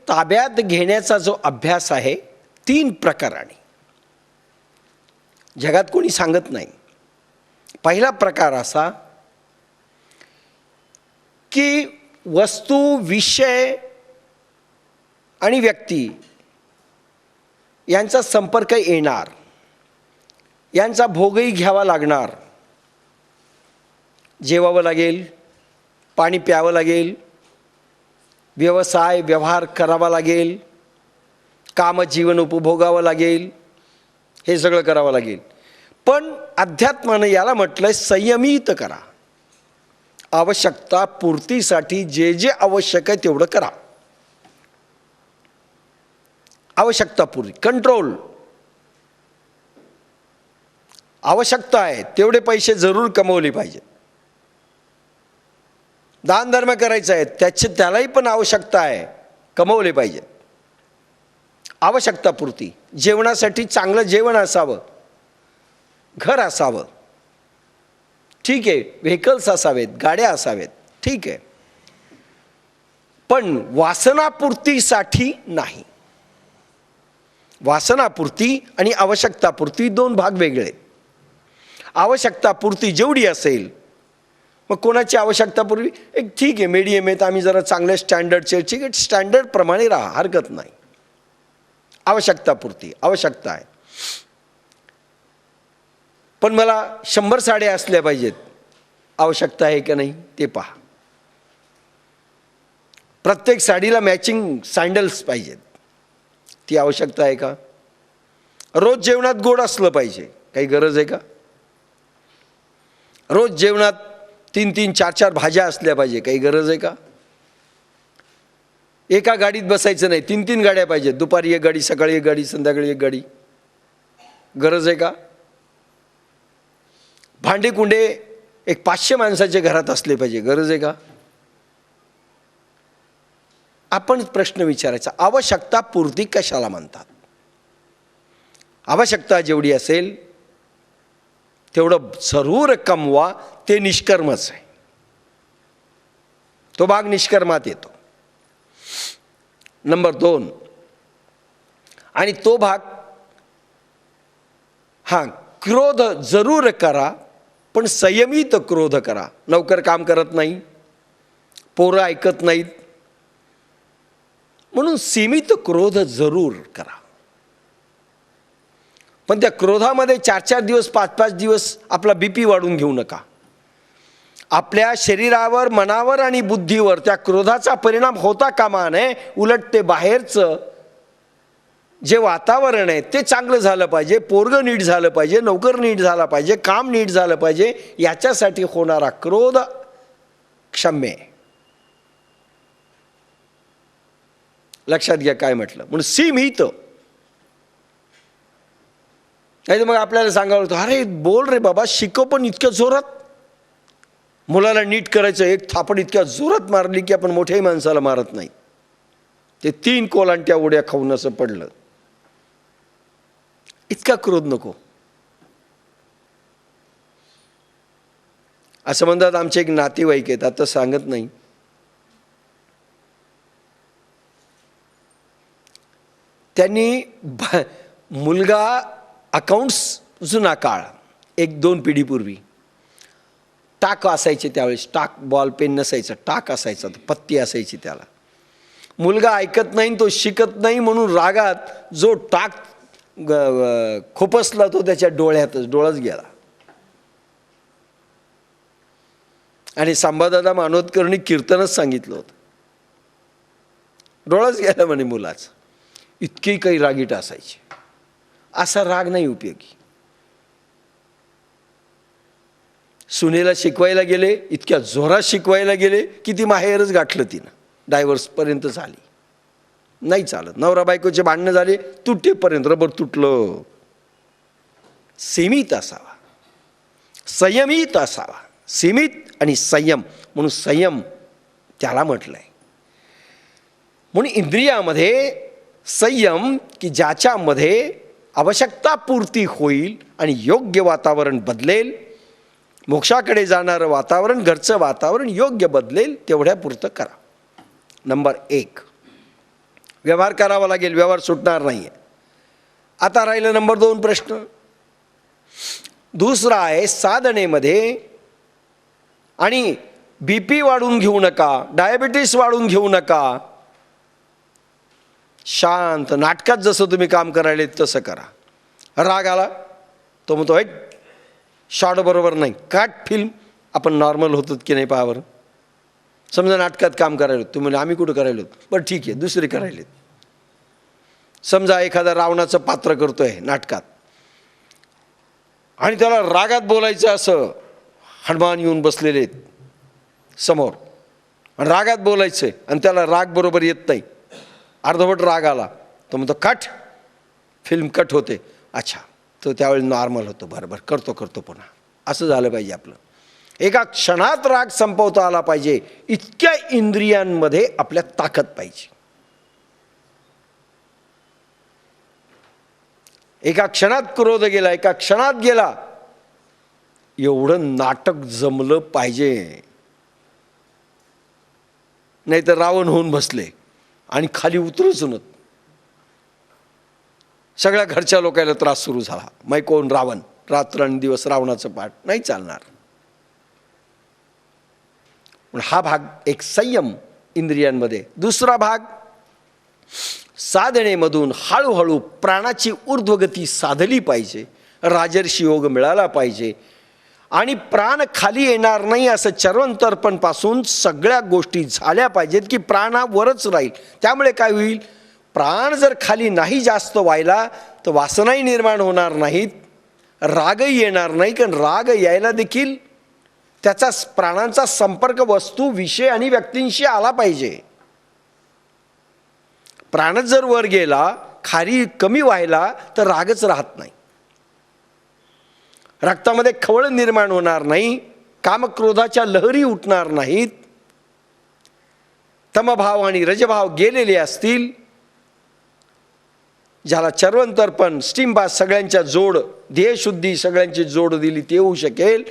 ताब्यात घेण्याचा जो अभ्यास आहे 3 प्रकाराने, जगात कोणी सांगत नाही. पहिला प्रकार असा की वस्तू, विषय आणि व्यक्ती यांचा संपर्क येणार, यांचा भोगही घ्यावा लागणार. जेवावं लागेल, पाणी प्यावं लागेल, व्यवसाय व्यवहार करावा लागेल, काम जीवन उपभोगावं लागेल, हे सगळं करावं लागेल. पण अध्यात्मानं याला म्हटलंय संयमित करा. आवश्यकता पूर्तीसाठी जे जे आवश्यक आहे तेवढं करा. आवश्यकता पूर्ती, कंट्रोल. आवश्यकता आहे तेवढे पैसे जरूर कमवले पाहिजेत. दान धर्म करायचं आहे त्यालाही पण आवश्यकता आहे, कमवले पाहिजेत. आवश्यकता पूर्ती. जेवणासाठी चांगलं जेवण असावं, घर असावं, ठीक आहे, व्हेकल्स असावेत, गाड्या असावेत, ठीक आहे. पण वासनापूर्तीसाठी नाही. वासनापूर्ती आणि आवश्यकतापूर्ती 2 भाग वेगळे. आवश्यकतापूर्ती जेवढी असेल, मग कोणाची आवश्यकतापूर्वी एक ठीक आहे, मीडियम आहेत, आम्ही जरा चांगल्या स्टँडर्डचे, ठीक आहे, स्टँडर्डप्रमाणे राहा, हरकत नाही. आवश्यकतापूर्ती, आवश्यकता आहे. पण मला 100 साड्या असल्या पाहिजेत, आवश्यकता आहे का नाही ते पहा. प्रत्येक साडीला मॅचिंग सँडल्स पाहिजेत, ती आवश्यकता आहे का? रोज जेवणात गोड असलं पाहिजे, काही गरज आहे का? रोज जेवणात 3-3, 4-4 भाज्या असल्या पाहिजे, काही गरज आहे का? एका गाडीत बसायचं नाही, 3-3 गाड्या पाहिजेत. दुपारी एक गाडी, सकाळी एक गाडी, संध्याकाळी एक गाडी, गरज आहे का? भांडे कुंडे एक 500 माणसाच्या घरात असले पाहिजे, गरज आहे का? आपण प्रश्न विचारायचा, आवश्यकता पूर्ती कशाला म्हणतात? आवश्यकता जेवढी असेल तेवढं जरूर कमवा, ते निष्कर्मच आहे. तो भाग निष्कर्मात येतो. नंबर 2, आणि तो भाग, हां, क्रोध जरूर करा, पण संयमित क्रोध करा. नौकर काम करत नाही, पोरं ऐकत नाहीत, म्हणून सीमित क्रोध जरूर करा. पण त्या क्रोधामध्ये 4-4 दिवस, 5-5 दिवस आपला BP वाढून घेऊ नका. आपल्या शरीरावर, मनावर आणि बुद्धीवर त्या क्रोधाचा परिणाम होता कामा नये. उलट ते बाहेरचं जे वातावरण आहे ते चांगलं झालं पाहिजे, पोरगं नीट झालं पाहिजे, नौकर नीट झाला पाहिजे, काम नीट झालं पाहिजे, याच्यासाठी होणारा क्रोध क्षम्य. लक्षात घ्या काय म्हटलं, म्हणून सीमित. नाही तर मग आपल्याला सांगावं लागतं, अरे बोल रे बाबा, शिकव पण इतक्या जोरात. मुलाला नीट करायचं, एक थापड इतक्या जोरात मारली की आपण मोठ्याही माणसाला मारत नाही. ते 3 कोलांट्या उड्या खाऊन असं पडलं. इतका क्रोध नको. असं म्हणतात, आमचे एक नातेवाईक आहेत, आता सांगत नाही, त्यांनी मुलगा अकाउंट्स, जुना काळ, 1-2 पिढीपूर्वी, टाक असायचे त्यावेळेस, टाक, बॉल पेन नसायचं, टाक असायचा, पत्ती असायची त्याला. मुलगा ऐकत नाही, तो शिकत नाही, म्हणून रागात जो टाक खोपसला तो त्याच्या डोळ्यातच, डोळाच गेला. आणि सांबादादा मानोदकरनी कीर्तनच सांगितलं होतं, डोळाच गेला म्हणे मुलाचं. इतकी काही रागीट असायची. असा राग नाही उपयोगी. सुनेला शिकवायला गेले, इतक्या जोरात शिकवायला गेले की ती माहेरच गाठलं तिनं, डायव्हर्सपर्यंत झाली. नाही चालत. नवरा बायकोचे भांडणं झाले, तुटेपर्यंत, रबर तुटलं. सीमित असावा, संयमित असावा. सीमित आणि संयम, म्हणून संयम त्याला म्हटलंय. म्हणून इंद्रियामध्ये संयम की ज्याच्यामध्ये आवश्यकतापूर्ती होईल आणि योग्य वातावरण बदलेल, मोक्षाकडे जाणारं वातावरण, घरचं वातावरण योग्य बदलेल, तेवढ्या पुरतं करा. नंबर 1. व्यवहार करावा लागेल, व्यवहार सुटणार नाही आहे. आता राहिलं नंबर 2 प्रश्न. दुसरा आहे साधनेमध्ये आणि BP वाढून घेऊ नका, डायबिटीस वाढून घेऊ नका. शांत नाटकात जसं तुम्ही काम करायले तसं करा. राग आला तो म्हणतो हे शॉर्ट बरोबर नाही, काट फिल्म. आपण नॉर्मल होतो की नाही पाहावर. समजा नाटकात काम करायला तुम्ही म्हणजे आम्ही कुठं करायलो, बरं ठीक आहे दुसरे करायलेत. समजा एखादा रावणाचं पात्र करतोय नाटकात आणि त्याला रागात बोलायचं, असं हनुमान येऊन बसलेले समोर आणि रागात बोलायचंय आणि त्याला राग बरोबर येत नाही, अर्धवट राग आला तो म्हणतो कट, फिल्म कट होते. अच्छा, तो त्यावेळी नॉर्मल होतो, बरोबर करतो पुन्हा. असं झालं पाहिजे आपलं. एका क्षणात राग संपवता आला पाहिजे, इतक्या इंद्रियांमध्ये आपल्या ताकद पाहिजे. एका क्षणात क्रोध गेला, एका क्षणात गेला, एवढं नाटक जमलं पाहिजे. नाही तर रावण होऊन बसले आणि खाली उतरूच नत. सगळ्या घरच्या लोकांना त्रास सुरू झाला. मै कोण रावण, रात्रंदिवस रावणाचं पाठ, नाही चालणार. पण हा भाग एक संयम इंद्रियांमध्ये. दुसरा भाग साधनेमधून हळूहळू प्राणाची ऊर्ध्वगती साधली पाहिजे, राजर्षी योग मिळाला पाहिजे आणि प्राण खाली येणार नाही असं चरवंतर्पणपासून सगळ्या गोष्टी झाल्या पाहिजेत की प्राणावरच राहील. त्यामुळे काय होईल, प्राण जर खाली नाही जास्त व्हायला तर वासनाही निर्माण होणार नाहीत, रागही येणार नाही. कारण राग यायला देखील त्याचा प्राणांचा संपर्क वस्तू, विषय आणि व्यक्तींशी आला पाहिजे. प्राणच जर वर गेला, खाली कमी व्हायला तर रागच राहत नाही. रक्तामध्ये खवळ निर्माण होणार नाही, कामक्रोधाच्या लहरी उठणार नाहीत, तमभाव आणि रजभाव गेलेले असतील. ज्याला चर्वंतर्पण, स्टीमबाथ सगळ्यांच्या जोड, ध्येयशुद्धी सगळ्यांची जोड दिली ते होऊ शकेल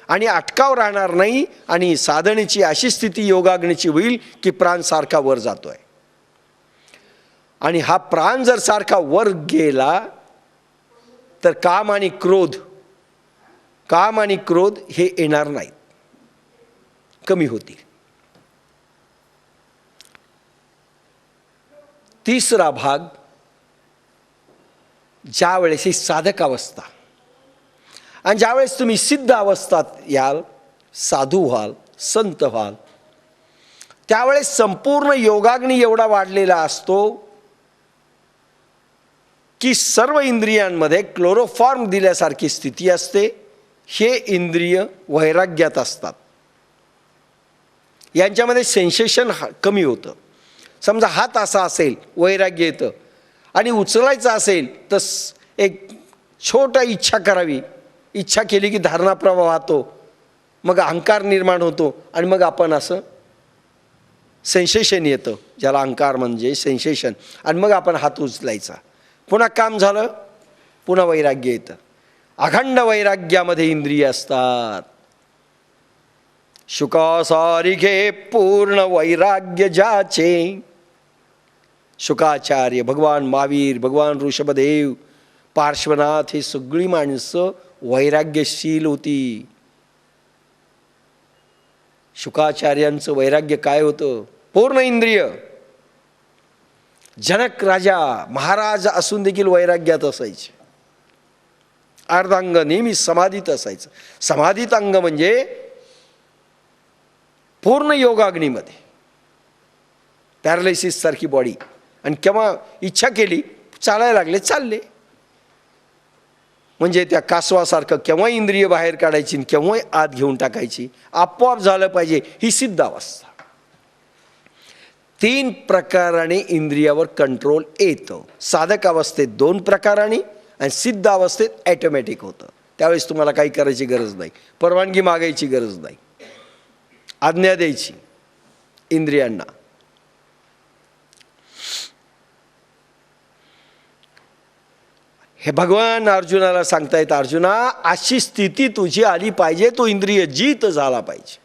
आणि अटकाव राहणार नाही. आणि साधनेची अशी स्थिती योगाग्नीची होईल की प्राण सारखा वर जातोय. आणि हा प्राण जर सारखा वर गेला तर काम आणि क्रोध हे येणार नाहीत, कमी होतील. तिसरा भाग, ज्यावेळेस ही साधक अवस्था आणि ज्यावेळेस तुम्ही सिद्ध अवस्थात याल, साधू व्हाल, संत व्हाल, त्यावेळेस संपूर्ण योगाग्नी एवढा वाढलेला असतो की सर्व इंद्रियांमध्ये क्लोरोफॉर्म दिल्यासारखी स्थिती असते. हे इंद्रिय वैराग्यात असतात. यांच्यामध्ये सेन्सेशन कमी होतं. समजा हात असा असेल, वैराग्य येतं. आणि उचलायचं असेल तर एक छोटा इच्छा करावी, इच्छा केली की धारणा प्रवाह वाहतो, मग अहंकार निर्माण होतो आणि मग आपण असं सेन्सेशन येतं, ज्याला अहंकार म्हणजे सेन्सेशन. आणि मग आपण हात उचलायचा, पुन्हा काम झालं, पुन्हा वैराग्य येतं. अखंड वैराग्यामध्ये इंद्रिय असतात. शुकासारिखे पूर्ण वैराग्य ज्याचे. शुकाचार्य, भगवान महावीर, भगवान ऋषभदेव, पार्श्वनाथ हे सगळी माणसं वैराग्यशील होती. शुकाचार्यांचं वैराग्य काय होतं, पूर्ण इंद्रिय. जनक राजा महाराज असून देखील वैराग्यात असायचे. अर्धांग नेहमी समाधीत असायचं. समाधीत अंग म्हणजे पूर्ण योगाग्नीमध्ये, पॅरालिसिस सारखी बॉडी. आणि केव्हा इच्छा केली, चालायला लागले, चालले. म्हणजे त्या कासवासारखं केव्हा इंद्रिय बाहेर काढायची, केव्हा आत घेऊन टाकायची, आपोआप झालं पाहिजे. ही सिद्ध अवस्था. 3 प्रकाराने इंद्रियावर कंट्रोल येतं. साधक अवस्थेत 2 प्रकाराने आणि सिद्ध अवस्थेत ॲटोमॅटिक होतं. त्यावेळेस तुम्हाला काही करायची गरज नाही, परवानगी मागायची गरज नाही, आज्ञा द्यायची इंद्रियांना. हे भगवान अर्जुनाला सांगतायत, अर्जुना अशी स्थिती तुझी आली पाहिजे, तो इंद्रिय जीत झाला पाहिजे.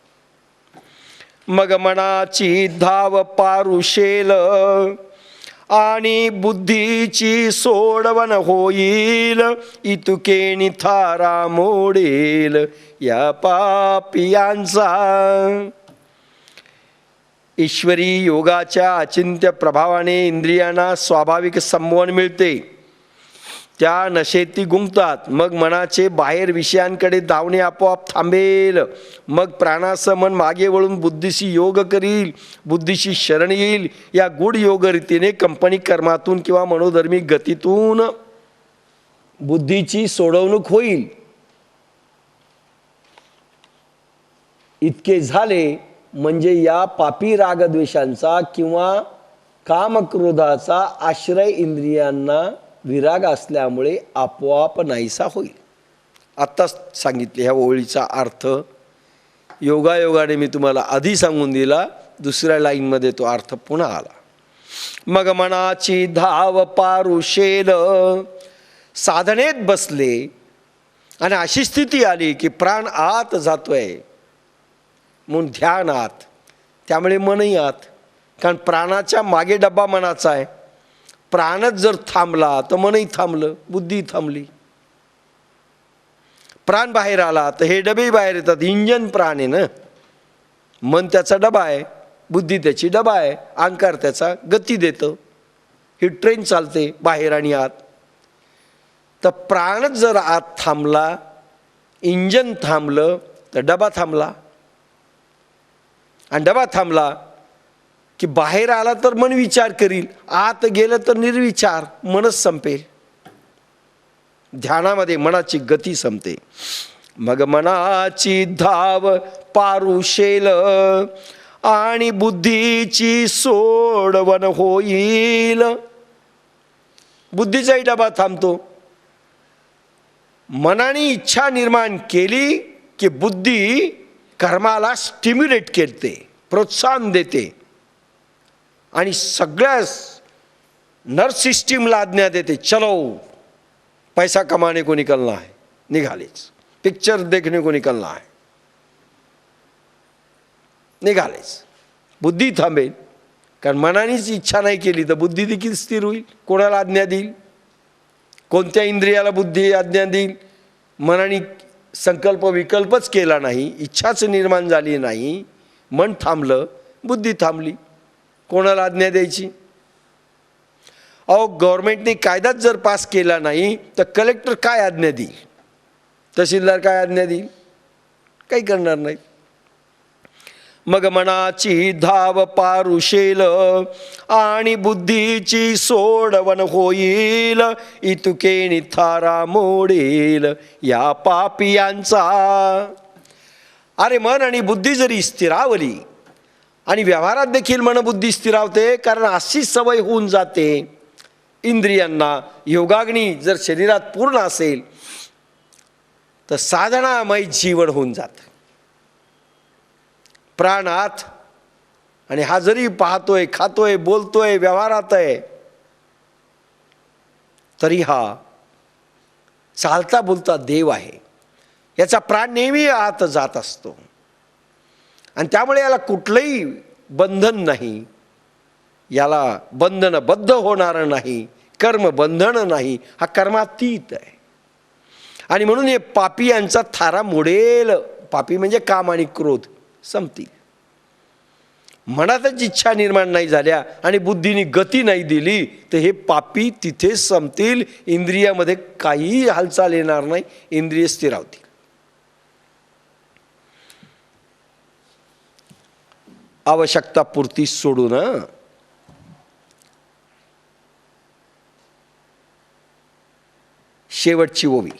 मग मनाची धाव पारुशेल आणि बुद्धीची सोडवण होईल, इतुके निथारा मोडेल या पापियांचा. ईश्वरी योगाच्या अचिंत्य प्रभावाने इंद्रियांना स्वाभाविक संमोहन मिळते. त्या नशेत ती गुंगतात. मग मनाचे बाहेर विषयांकडे धावणे आपोआप थांबेल. मग प्राणाचं मन मागे वळून बुद्धीशी योग करील, बुद्धीशी शरण येईल. या गूढ योग रीतीने कंपनी कर्मातून किंवा मनोधर्मी गतीतून बुद्धीची सोडवणूक होईल. इतके झाले म्हणजे या पापी रागद्वेषांचा किंवा कामक्रोधाचा आश्रय इंद्रियांना विराग असल्यामुळे आपोआप नाहीसा होईल. आत्ताच सांगितले ह्या ओळीचा अर्थ. योगायोगाने मी तुम्हाला आधी सांगून दिला, दुसऱ्या लाईनमध्ये तो अर्थ पुन्हा आला. मग मनाची धाव पारुशेल, साधनेत बसले आणि अशी स्थिती आली की प्राण आत जातोय म्हणून ध्यान आत, त्यामुळे मनही आत. कारण प्राणाच्या मागे डब्बा मनाचा आहे. प्राणच जर थांबला तर मनही थांबलं, बुद्धी थांबली. प्राण बाहेर आला तर हे डबे बाहेर येतात. इंजन प्राण आहे ना, मन त्याचा डबा आहे, बुद्धी त्याची डबा आहे, अहंकार त्याचा गती देतं. ही ट्रेन चालते बाहेर आणि आत. तर प्राणच जर आत थांबला, इंजन थांबलं तर डबा थांबला. आणि डबा थांबला की बाहेर आला तर मन विचार करील, आत गेलं तर निर्विचार, मनच संपेल. ध्यानामध्ये मनाची गती संपते. मग मनाची धाव पारुशेल आणि बुद्धीची सोडवण होईल. बुद्धीचाही डबा थांबतो. मनाने इच्छा निर्माण केली की बुद्धी कर्माला स्टिम्युलेट करते, प्रोत्साहन देते आणि सगळ्याच नर्व्स सिस्टीमला आज्ञा देते, चलो पैसा कमाने को निकलना है, निघालेच. पिक्चर देखने को निकलना है, निघालेच. बुद्धी थांबेल. कारण मनानेच इच्छा नाही केली तर बुद्धी देखील स्थिर होईल. कोणाला आज्ञा देईल? कोणत्या इंद्रियाला बुद्धी आज्ञा देईल? मनाने संकल्प विकल्पच केला नाही, इच्छाच निर्माण झाली नाही, मन थांबलं, बुद्धी थांबली. कोणाला आज्ञा द्यायची? अहो, गव्हर्नमेंटने कायदाच जर पास केला नाही तर कलेक्टर काय आज्ञा देईल? तहसीलदार काय आज्ञा देईल? काही करणार नाही. मग मनाची धाव पारुशेल आणि बुद्धीची सोडवण होईल, इतुके निथारा मोडेल या पापियांचा. अरे, मन आणि बुद्धी जरी स्थिरावली, आणि व्यवहारात देखील मनबुद्धी स्थिरावते, कारण अशी सवय होऊन जाते इंद्रियांना. योगाग्नी जर शरीरात पूर्ण असेल तर साधनामय जीवन होऊन जातं. प्राणात आणि हा जरी पाहतोय, खातोय, बोलतोय, व्यवहारात आहे, तरी हा चालता बोलता देव आहे. याचा प्राण नेहमी आत जात असतो आणि त्यामुळे याला कुठलंही बंधन नाही. याला बंधनबद्ध होणार नाही, कर्म बंधन नाही. हा कर्मातीत आहे. आणि म्हणून हे पापी यांचा थारा मोडेल. पापी म्हणजे काम आणि क्रोध संपतील. मनातच इच्छा निर्माण नाही झाल्या आणि बुद्धीने गती नाही दिली तर हे पापी तिथे संपतील. इंद्रियामध्ये काहीही हालचाल येणार नाही, इंद्रिय स्थिरावतील. आवश्यकता पुरती सोडून शेवटची ओवी,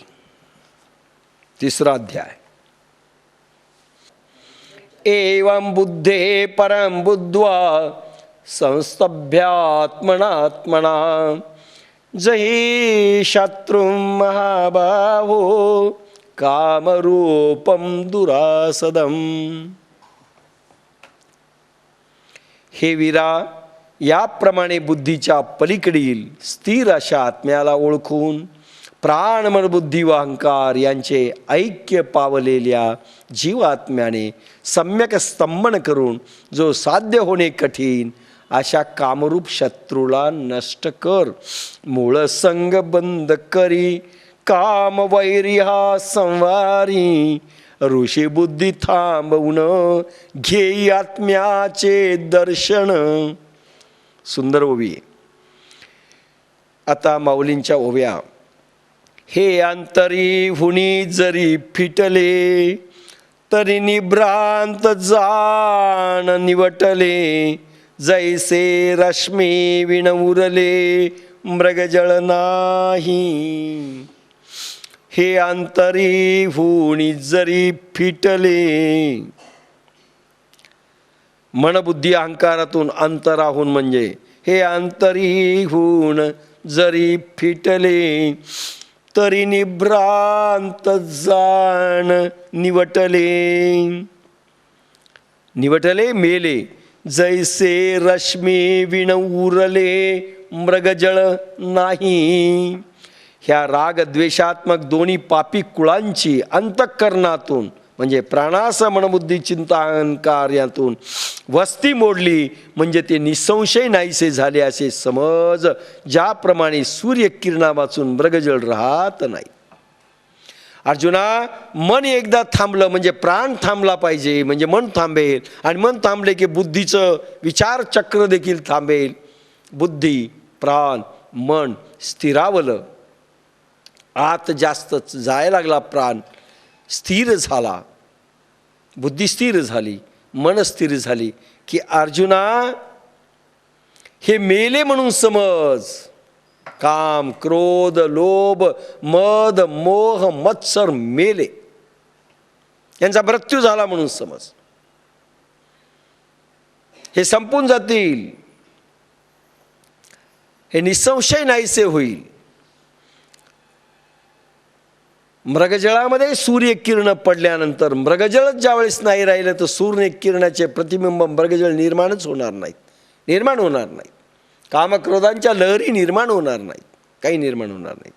3रा अध्याय. एवं बुद्धे परम बुद्ध्वा संस्तभ्यात्मनात्मना जहि शत्रुं महाबाहो कामरूपं दुरासदम. हे वीरा, याप्रमाणे बुद्धीच्या पलीकडील स्थिर अशा आत्म्याला ओळखून प्राण मन बुद्धी व अहंकार यांचे ऐक्य पावलेल्या जीवात्म्याने सम्यक स्तंभन करून जो साध्य होणे कठीण अशा कामरूप शत्रूला नष्ट कर. मूळ संग बंद करी काम वैरी हा संवारी. ऋषी बुद्धी थांबवून घेई आत्म्याचे दर्शन. सुंदर ओवी आहे. आता माऊलींच्या ओव्या. हे अंतरी हुनी जरी फिटले तरी निभ्रांत जाण निवटले. जैसे रश्मी विण उरले मृगजळ नाही. हे अंतरी हुनी जरी फिटले. मनबुद्धी अहंकारातून अंतराहून म्हणजे हे अंतरी हुन जरी फिटले तरी निभ्रांत जाण निवटले. निवटले मेले. जैसे रश्मी विण उरले मृगजळ नाही. ह्या राग द्वेषात्मक दोन्ही पापी कुळांची अंतःकरणातून म्हणजे प्राणास मनबुद्धी चिंता अहंकार यातून वस्ती मोडली म्हणजे ते निसंशय नाहीसे झाले असे समज. ज्याप्रमाणे सूर्यकिरणा वाचून मृगजळ राहत नाही. अर्जुना, मन एकदा थांबलं म्हणजे प्राण थांबला पाहिजे, म्हणजे मन थांबेल. आणि मन थांबले की बुद्धीचं विचारचक्र देखील थांबेल. बुद्धी प्राण मन स्थिरावलं. आत जास्त जायला लागला प्राण, स्थिर झाला, बुद्धी स्थिर झाली, मन स्थिर झाली की अर्जुना हे मेले म्हणून समज. काम क्रोध लोभ मद मोह मत्सर मेले, यांचा मृत्यू झाला म्हणून समज. हे संपून जातील, हे निसंशय नाहीसे होईल. मृगजळामध्ये सूर्यकिरण पडल्यानंतर मृगजळच ज्यावेळेस नाही राहिलं तर सूर्यकिरणाचे प्रतिबिंब मृगजळ निर्माणच होणार नाहीत, निर्माण होणार नाहीत. कामक्रोधांच्या लहरी निर्माण होणार नाहीत, काही निर्माण होणार नाहीत.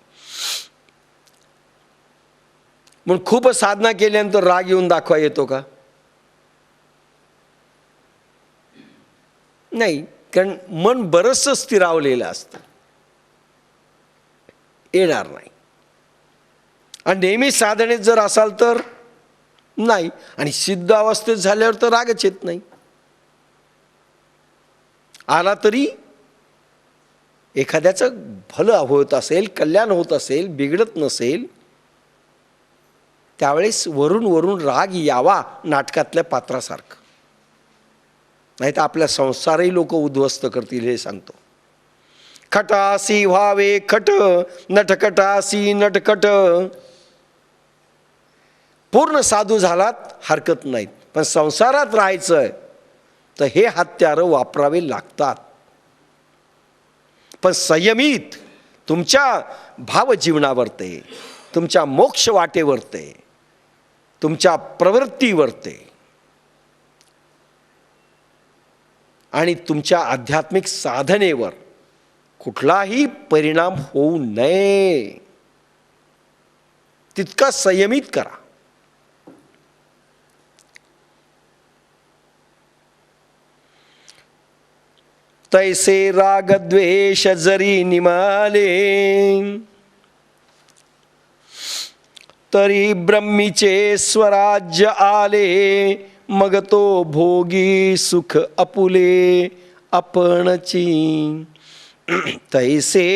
म्हणून खूप साधना केल्यानंतर राग येऊन दाखवा येतो का? नाही, कारण मन बरंचसं स्थिरावलेलं असतं, येणार नाही. आणि नेहमी साधनेत जर असाल तर नाही. आणि सिद्ध अवस्थेत झाल्यावर तर रागच येत नाही. आला तरी एखाद्याचं भलं होत असेल, कल्याण होत असेल, बिघडत नसेल, त्यावेळेस वरून वरून राग यावा नाटकातल्या पात्रासारखं. नाही तर आपल्या संसारही लोक उद्ध्वस्त करतील हे सांगतो. खटासी व्हावे खट नटखटासी नटखट. पूर्ण साधू झालात हरकत नाहीत, पण संसारात राहायचंय तर हे हत्यारं वापरावे लागतात. पण संयमित तुमच्या भावजीवनावरते, तुमच्या मोक्ष वाटेवरते, तुमच्या प्रवृत्तीवरते आणि तुमच्या आध्यात्मिक साधनेवर कुठलाही परिणाम होऊ नये तितका संयमित करा. तैसे राग द्वेष जरी निमाले तरी ब्रह्मीचे स्वराज्य आले. मग तो भोगी सुख अपुले आपणची. तैसे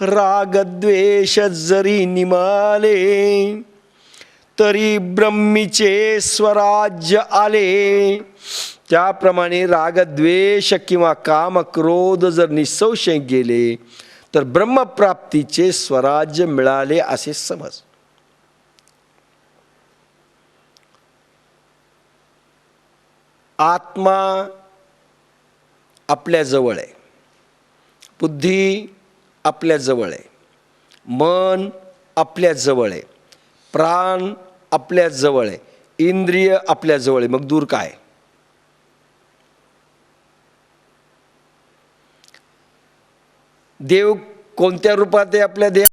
राग द्वेष जरी निमाले तरी ब्रह्मीचे स्वराज्य आले. त्याप्रमाणे रागद्वेष किंवा काम क्रोध जर निसंशय गेले तर ब्रह्मप्राप्तीचे स्वराज्य मिळाले असे समज. आत्मा आपल्या जवळ आहे, बुद्धी आपल्या जवळ आहे, मन आपल्या जवळ आहे, प्राण आपल्या जवळ आहे, इंद्रिय आपल्या जवळ आहे. मग दूर काय? देव कोणत्या रूपात आहे आपल्या देह?